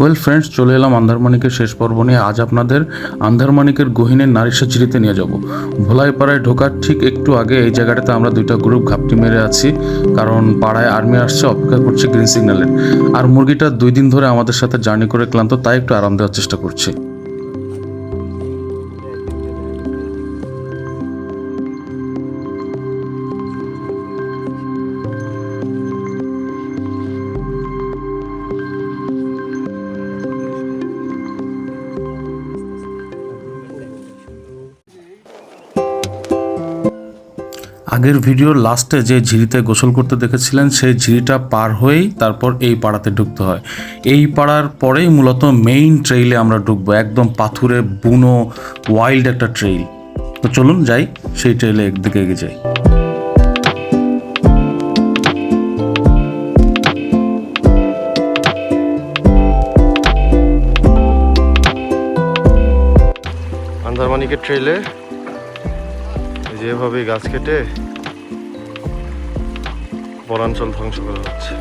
Well friends, চলে এলাম আন্ধারমানিকের শেষ পর্ব নিয়ে। আজ আপনাদের আন্ধারমানিকের গহীনের নারিশা ঝিরিতে নিয়ে যাব। ভোলাইপাড়ায় ঢোকার ঠিক একটু আগে এই জায়গাটাতে আমরা দুইটা গ্রুপ ঘাপটি মেরে আছি, কারণ পাড়ায় আর্মি আসছে, অপেক্ষা করছে গ্রিন সিগন্যালের। আর মুরগিটা 2 দিন ধরে আমাদের সাথে জার্নি করে ক্লান্ত, তাই একটু আরাম দেওয়ার চেষ্টা করছি। আগের ভিডিওর লাস্টে যে ঝিরিতে গোসল করতে দেখেছিলেন, সেই ঝিরিটা পার হয়েই তারপর এই পাড়াতে ঢুকতে হয়। এই পাড়ার পরেই মূলত মেইন ট্রেইলে আমরা ঢুকবো, একদম পাথুরে বুনো ওয়াইল্ড একটা ট্রেইল। তো চলুন যাই, সেই ট্রেইলে একদিকে এগিয়ে যাই। আন্দারমানিকের ট্রেইলে যেভাবে গাছ কেটে বনাঞ্চল ধ্বংস করা হচ্ছে।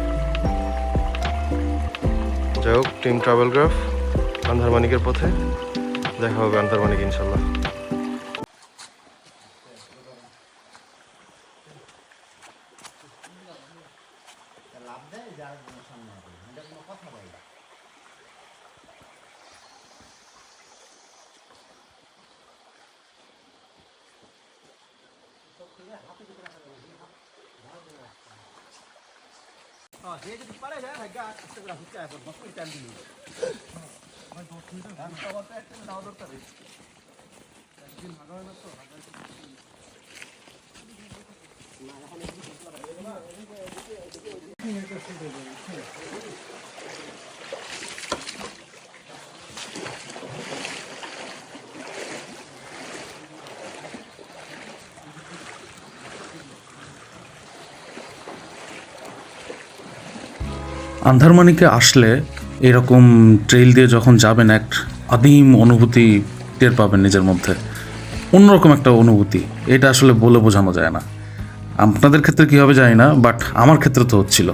যাই হোক, টিম ট্রাভেলগ্রাফ আন্দারমানিকের পথে, দেখা হবে আন্দারমানিক ইনশাল্লাহ। আন্ধারমানিকে আসলে এরকম ট্রেইল দিয়ে যখন যাবেন, এক আদিম অনুভূতি টের পাবেন নিজের মধ্যে, অন্যরকম একটা অনুভূতি। এটা আসলে বলে বোঝানো যায় না। আপনাদের ক্ষেত্রে কী হবে জানি না, বাট আমার ক্ষেত্রে তো হচ্ছিল।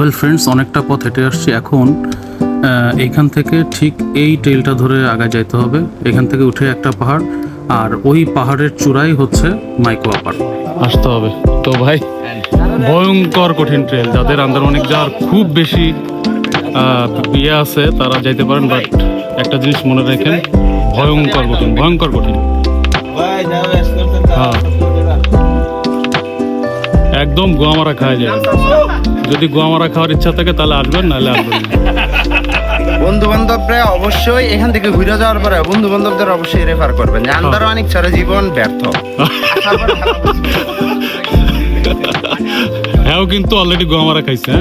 ওয়েল ফ্রেন্ডস, অনেকটা পথ হেঁটে আসছি। এখন এইখান থেকে ঠিক এই ট্রেইলটা ধরে আগায় যাইতে হবে। এখান থেকে উঠে একটা পাহাড়, আর ওই পাহাড়ের চূড়াই হচ্ছে মাইকোয়া পাড়। আসতে হবে তো ভাই, ভয়ঙ্কর কঠিন ট্রেল। যাদের আন্দারমানিক যাওয়ার খুব বেশি ইয়ে আছে তারা যাইতে পারেন, বাট একটা জিনিস মনে রাখেন, ভয়ঙ্কর কঠিন, ভয়ঙ্কর কঠিন। হ্যাঁ, একদম গোয়ামারা খাওয়া যাবে। যদি গোয়ামারা খাওয়ার ইচ্ছা থাকে তাহলে আসবেন, নাহলে আসবেন না। বন্ধু বান্ধবরা অবশ্যই এখান থেকে ঘুরে যাওয়ার পরে বন্ধু বান্ধবদের অবশ্যই রেফার করবেন যে আন্দারমানিক ছাড়া জীবন ব্যর্থ। হ্যাঁ, কিন্তু অলরেডি গোয়ামারা খাইছে।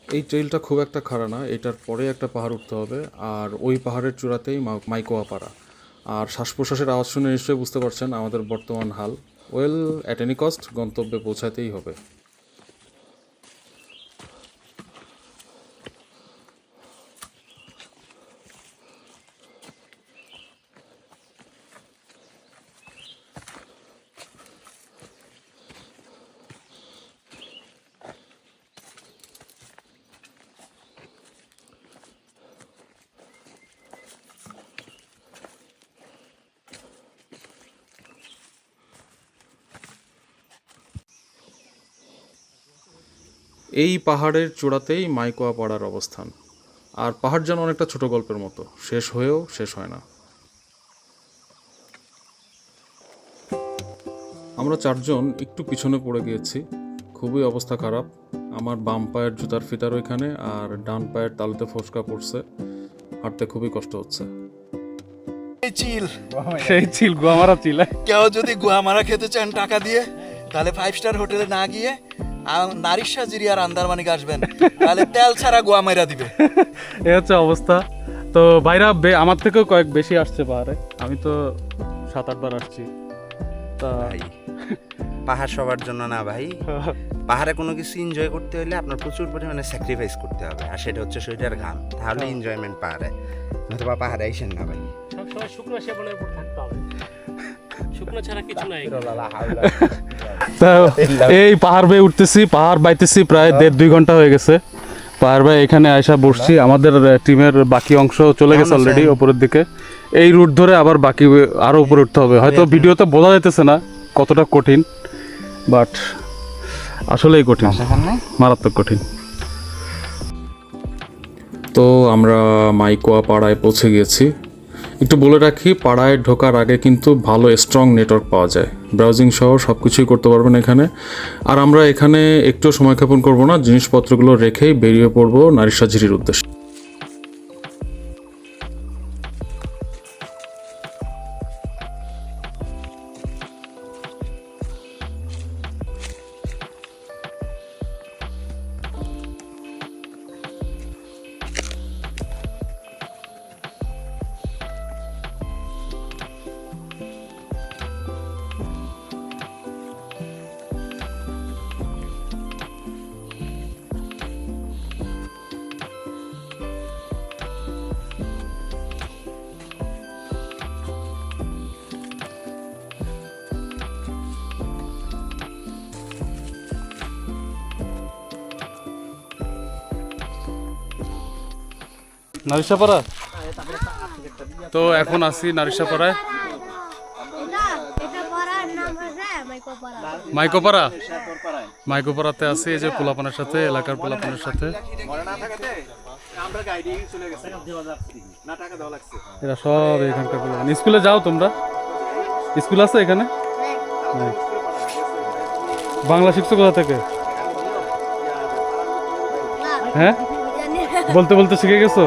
এই ট্রেইলটা খুব একটা খাড়া না, এটার পরে একটা পাহাড় উঠতে হবে, আর ওই পাহাড়ের চূড়াতেই মাইকোয়া পাড়া। আর শ্বাস প্রশ্বাসের আওয়াজ শুনে নিশ্চয়ই বুঝতে পারছেন আমাদের বর্তমান হাল। ওয়েল, অ্যাট এনি কস্ট গন্তব্যে পৌঁছাতেই হবে। এই পাহাড়ের চূড়াতেই মাইকোয়া পাড়ার অবস্থান। আর পাহাড় যেন অনেকটা ছোট গল্পের মতো, শেষ হয়েও শেষ হয় না। আমরা 4জন একটু পিছনে পড়ে গিয়েছি, খুবই অবস্থা খারাপ। আমার বাম পায়ের জুতার ফিতার ওইখানে, আর ডান পায়ের তালুতে ফোসকা পড়ছে, হাঁটতে খুবই কষ্ট হচ্ছে। চিল সেই চিল গোয়ামারা চিল। কেউ যদি গুয়ামারা খেতে চান টাকা দিয়ে, তাহলে 5 স্টার হোটেলে না গিয়ে নারিশা জিরি আর আন্দারমানিক আসবেন, তাহলে তেল ছাড়া গুয়ামারা দিবে। এ হচ্ছে অবস্থা। তো ভাইরা আমার থেকেও কয়েক বেশি আসছে পাহাড়ে, আমি তো 7-8 বার আসছি। তা পাহাড় সবার জন্য না ভাই। পাহাড়ে কোনো কিছু এনজয় করতে হলে আপনার প্রচুর পরিমাণে স্যাক্রিফাইস করতে হবে, আর সেটা হচ্ছে শরীরের ঘাম, তাহলে এনজয়মেন্ট পাহাড়ে। নতুবা পাহাড়ে আইসেন না ভাই। সবসময় শুকনো সেবনের উপর থাকতে হবে, শুকনো ছাড়া কিছু নাই। তো এই পাহাড় বেয়ে উঠতেছি, পাহাড় বাইতেছি, প্রায় 1.5-2 ঘন্টা হয়ে গেছে। পাহাড় বেয়ে এখানে আয়সা বসছি। আমাদের টিমের বাকি অংশ চলে গেছে অলরেডি উপরের দিকে। এই রুট ধরে আবার বাকি আরো উপরে উঠতে হবে। হয়তো ভিডিওতে বোঝা যাইতেছে না কতটা কঠিন, বাট আসলেই কঠিন, মারাত্মক কঠিন। তো আমরা মাইকোয়া পাড়ায় পৌঁছে গেছি। একটু বলে রাখি, পাড়ায় ঢোকার আগে কিন্তু ভালো স্ট্রং নেটওয়ার্ক পাওয়া যায়, ব্রাউজিং সহ সব কিছুই করতে পারবেন এখানে। আর আমরা এখানে একটু সময় ক্ষেপণ করবো না, জিনিসপত্রগুলো রেখেই বেরিয়ে পড়বো নারিশা ঝিরির উদ্দেশ্যে। নারিশাপাড়া। তো এখন আসি নারিশাপাড়ায়। মাইকোপাড়া, মাইকোপাড়াতে আসি এই যে পোলাপানের সাথে, এলাকার পোলাপানের সাথে। এরা সব এখানকার পোলাপান। স্কুলে যাও তোমরা? স্কুল আছে এখানে? বাংলা শিখছো কোথা থেকে? হ্যাঁ, বলতে বলতে শিখে গেছো?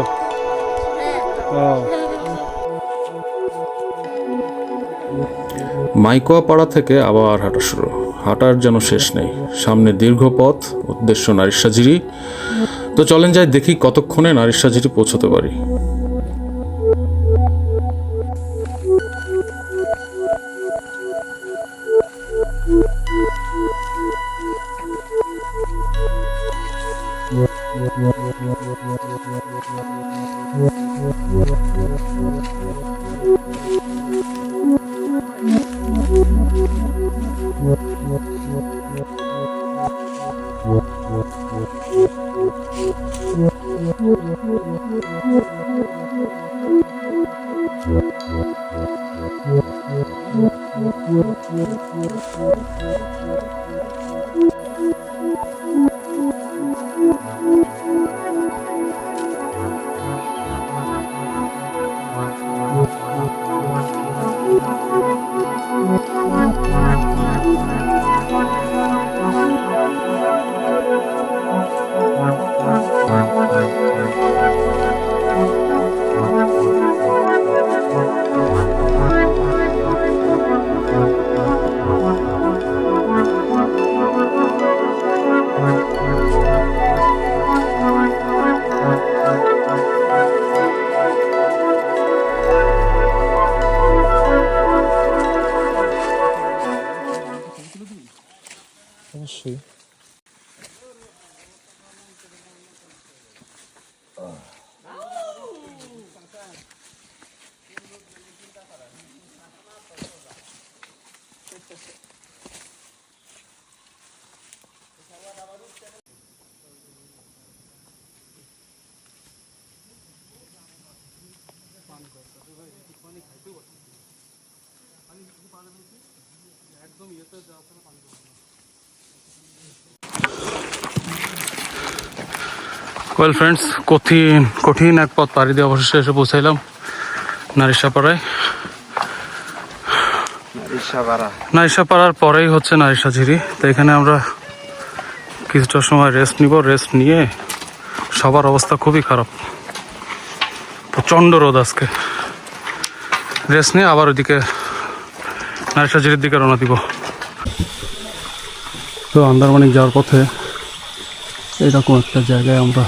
মাইকোয়া পাড়া থেকে আবার হাঁটা শুরু। হাঁটার যেন শেষ নেই, সামনে দীর্ঘ পথ, উদ্দেশ্য নারিশা ঝিরি। তো চলেন যাই, দেখি কতক্ষণে নারিশা ঝিরি পৌঁছতে পারি। অবশ্যই। ওয়েল ফ্রেন্ডস, কঠিন এক পথ পাড়ি দিয়ে অবশেষে এসে পৌঁছাইলাম নারিশাপাড়ায়। নারিশাপাড়ার পরেই হচ্ছে নারিশা ঝিরি। তো এখানে আমরা কিছুটা সময় রেস্ট নিব। রেস্ট নিয়ে, সবার অবস্থা খুবই খারাপ, প্রচণ্ড রোদ আজকে। রেস্ট নিয়ে আবার ওইদিকে নারিশাঝিরির দিকে রওনা দিব। তো আন্দারমানিক যাওয়ার পথে এরকম একটা জায়গায় আমরা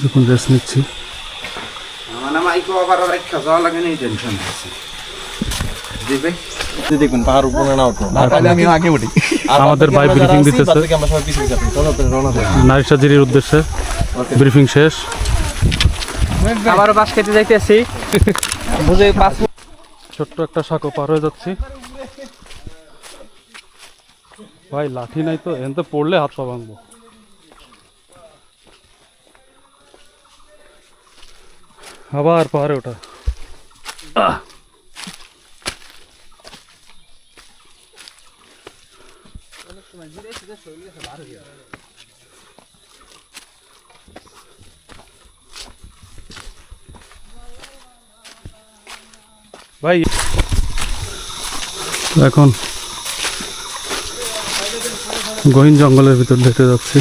যখন রেস্ট নিচ্ছি, আমার নাম আইকো আবার রাখা যাওয়া লাগে নেই, টেনশন আছে দিবে। দেখবেন পাহাড় উপরে না উঠো, আমি আগে উঠি। আমাদের ভাই ব্রিফিং দিতেছে আমরা সবাই পিছিয়ে যাচ্ছি। চলো রওনা দেব। নারিশাঝিরির উদ্দেশ্যে। ব্রিফিং শেষ। আবারও বাস খেতে যাইতেছি, বুঝে পাঁচ ছোট্ট একটা সাঁকো পার হয়ে যাচ্ছি। ভাই লাঠি নাই তো, এনতে পড়লে হাত পা ভাঙবো। আবার পাহাড়ে ওঠা। ভাই এখন গহীন জঙ্গলের ভিতর দেখতে যাচ্ছি,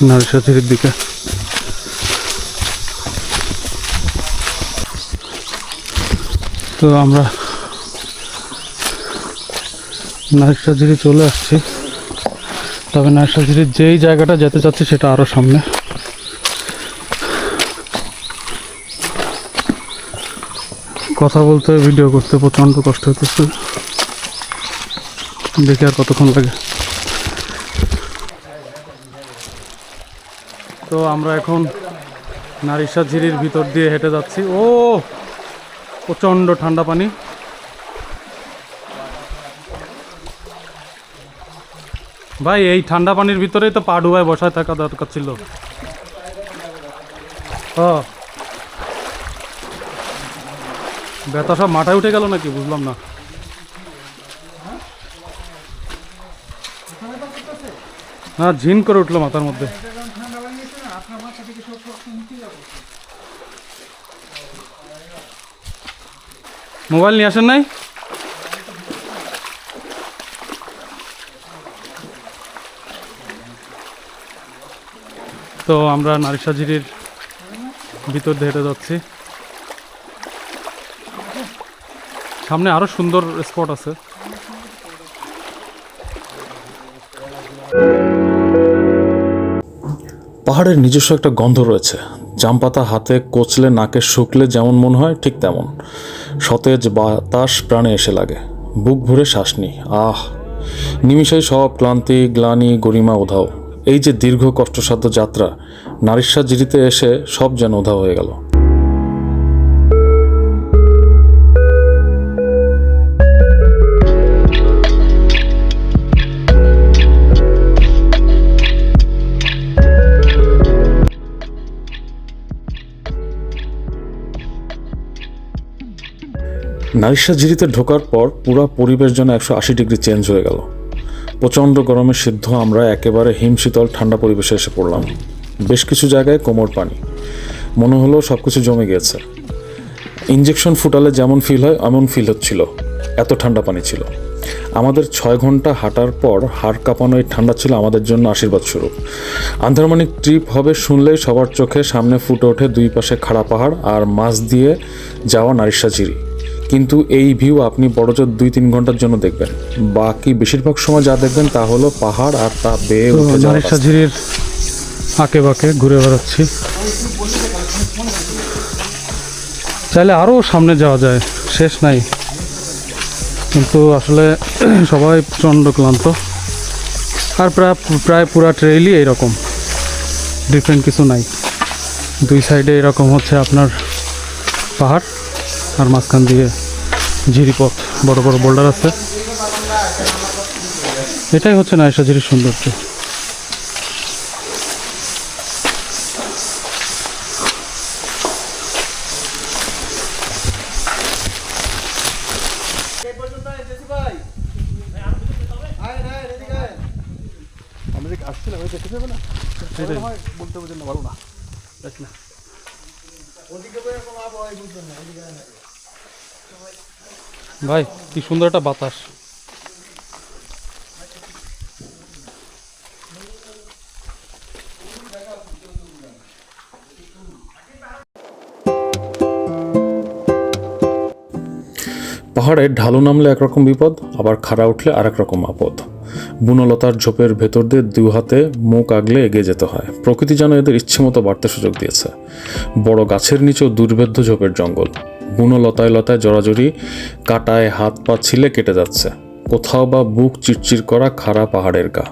নারিশাঝিরির দিকে। তো আমরা নারিশাঝিরি চলে আসছি, তবে নারিশাঝিরির যেই জায়গাটা যেতে চাচ্ছি সেটা আরও সামনে। কথা বলতে ভিডিও করতে প্রচণ্ড কষ্ট হতেছে, দেখি আর কতক্ষণ লাগে। তো আমরা এখন নারিশাঝিরির ভিতর দিয়ে হেঁটে যাচ্ছি। ও প্রচণ্ড ঠান্ডা পানি। ভাই এই ঠান্ডা পানির ভিতরেই তো পা ডুবায় বসায় থাকা দরকার ছিল। ব্যথা সব মাথায় উঠে গেল নাকি বুঝলাম না। না ঝিন করে উঠলো মাথার মধ্যে। মোবাইল নিয়ে আসেন নাই? তো আমরা নারিশাঝিরির ভিতর দিয়ে হেঁটে যাচ্ছি। সামনে আরো সুন্দর স্পট আছে। পাহাড়ের নিজস্ব একটা গন্ধ রয়েছে, জাম পাতা হাতে কচলে নাকে শুকলে যেমন মনে হয় ঠিক তেমন। সতেজ বাতাস প্রাণে এসে লাগে, বুক ভরে শ্বাস নিই। নিমিষেই সব ক্লান্তি গ্লানি গরিমা উধাও। এই যে দীর্ঘ কষ্টসাধ্য যাত্রা, নারিশাঝিরিতে এসে সব যেন উধাও হয়ে গেল। নারিশাঝিরিতে ঢোকার পর পুরো পরিবেশ যেন 180 ডিগ্রি চেঞ্জ হয়ে গেল। প্রচণ্ড গরমে সিদ্ধ আমরা একেবারে হিমশীতল ঠান্ডা পরিবেশে এসে পড়লাম। বেশ কিছু জায়গায় কোমর পানি, মনে হলো সব কিছু জমে গিয়েছে। ইঞ্জেকশন ফুটালে যেমন ফিল হয় এমন ফিল হচ্ছিল, এত ঠান্ডা পানি ছিল। আমাদের 6 ঘন্টা হাঁটার পর হাড় কাঁপানো এই ঠান্ডা ছিল আমাদের জন্য আশীর্বাদ স্বরূপ। আন্দারমানিক ট্রিপ হবে শুনলেই সবার চোখে সামনে ফুটে ওঠে দুই পাশে খাড়া পাহাড় আর মাছ দিয়ে যাওয়া নারিশাঝিরি। কিন্তু এই ভিউ আপনি বড়জোর 2-3 ঘন্টার জন্য দেখবেন, বাকি বেশিরভাগ সময় যা দেখবেন তা হলো পাহাড় আর তা বেয়ে উঠে যাওয়া রাস্তা। নারিশাঝিরির আঁকে বাঁকে ঘুরে বেড়াচ্ছি। চাইলে আরও সামনে যাওয়া যায়, শেষ নাই, কিন্তু আসলে সবাই প্রচণ্ড ক্লান্ত। আর প্রায় পুরা ট্রেইলই এইরকম, ডিফারেন্ট কিছু নাই। দুই সাইডে এরকম হচ্ছে আপনার পাহাড় আর মাঝখান দিয়ে ঝিরিপথ, বড় বড় বোল্ডার আছে। এটাই হচ্ছে নারিশাঝিরির সৌন্দর্য। ভাই কি সুন্দর একটা বাতাস। পাহাড়ে ঢালু নামলে একরকম বিপদ, আবার খাড়া উঠলে আরেক রকম আপদ। বুনলতার ঝোপের ভেতর দিয়ে দু হাতে মুখ আগলে এগিয়ে যেতে হয়। প্রকৃতি যেন এদের ইচ্ছে মতো বাড়তে সুযোগ দিয়েছে। বড় গাছের নিচেও দুর্ভেদ্য ঝোপের জঙ্গল। বুনো লতায় লতায় জড়াজড়ি, কাটায় হাত পা ছিলে কেটে যাচ্ছে। কোথাও বা বুক চিরচির করা খাড়া পাহাড়ের গা।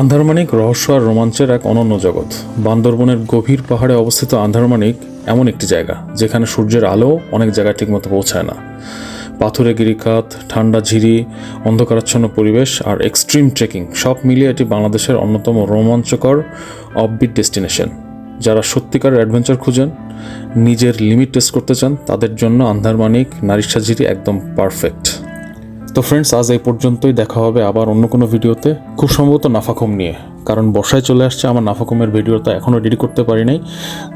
আন্ধারমানিক রহস্য আর রোমাঞ্চের এক অনন্য জগৎ। বান্দরবনের গভীর পাহাড়ে অবস্থিত আন্ধারমানিক এমন একটি জায়গা যেখানে সূর্যের আলো অনেক জায়গায় ঠিকমতো পৌঁছায় না। পাথুরে গিরিখাত, ঠান্ডা ঝিরি, অন্ধকারাচ্ছন্ন পরিবেশ আর এক্সট্রিম ট্রেকিং সব মিলিয়ে এটি বাংলাদেশের অন্যতম রোমাঞ্চকর অফবিট ডেস্টিনেশন। যারা সত্যিকার অ্যাডভেঞ্চার খুঁজেন, নিজের লিমিট টেস্ট করতে চান, তাদের জন্য আন্ধারমানিক নারিশা ঝিরি একদম পারফেক্ট। তো ফ্রেন্ডস, আজ এই পর্যন্তই। দেখা হবে আবার অন্য কোনো ভিডিওতে, খুব সম্ভবত নাফাখুম নিয়ে, কারণ বর্ষায় চলে আসছে। আমার নাফাখুমের ভিডিওটা এখনও রেডি করতে পারি নাই।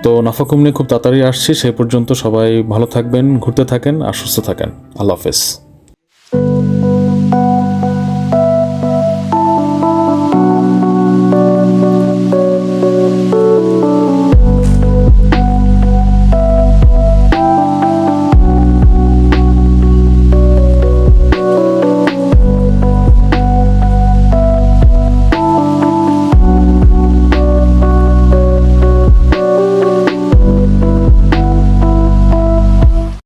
তো নাফাখুম নিয়ে খুব তাড়াতাড়ি আসছি। সেই পর্যন্ত সবাই ভালো থাকবেন, ঘুরতে থাকেন আর সুস্থ থাকেন। আল্লাহ হাফেজ।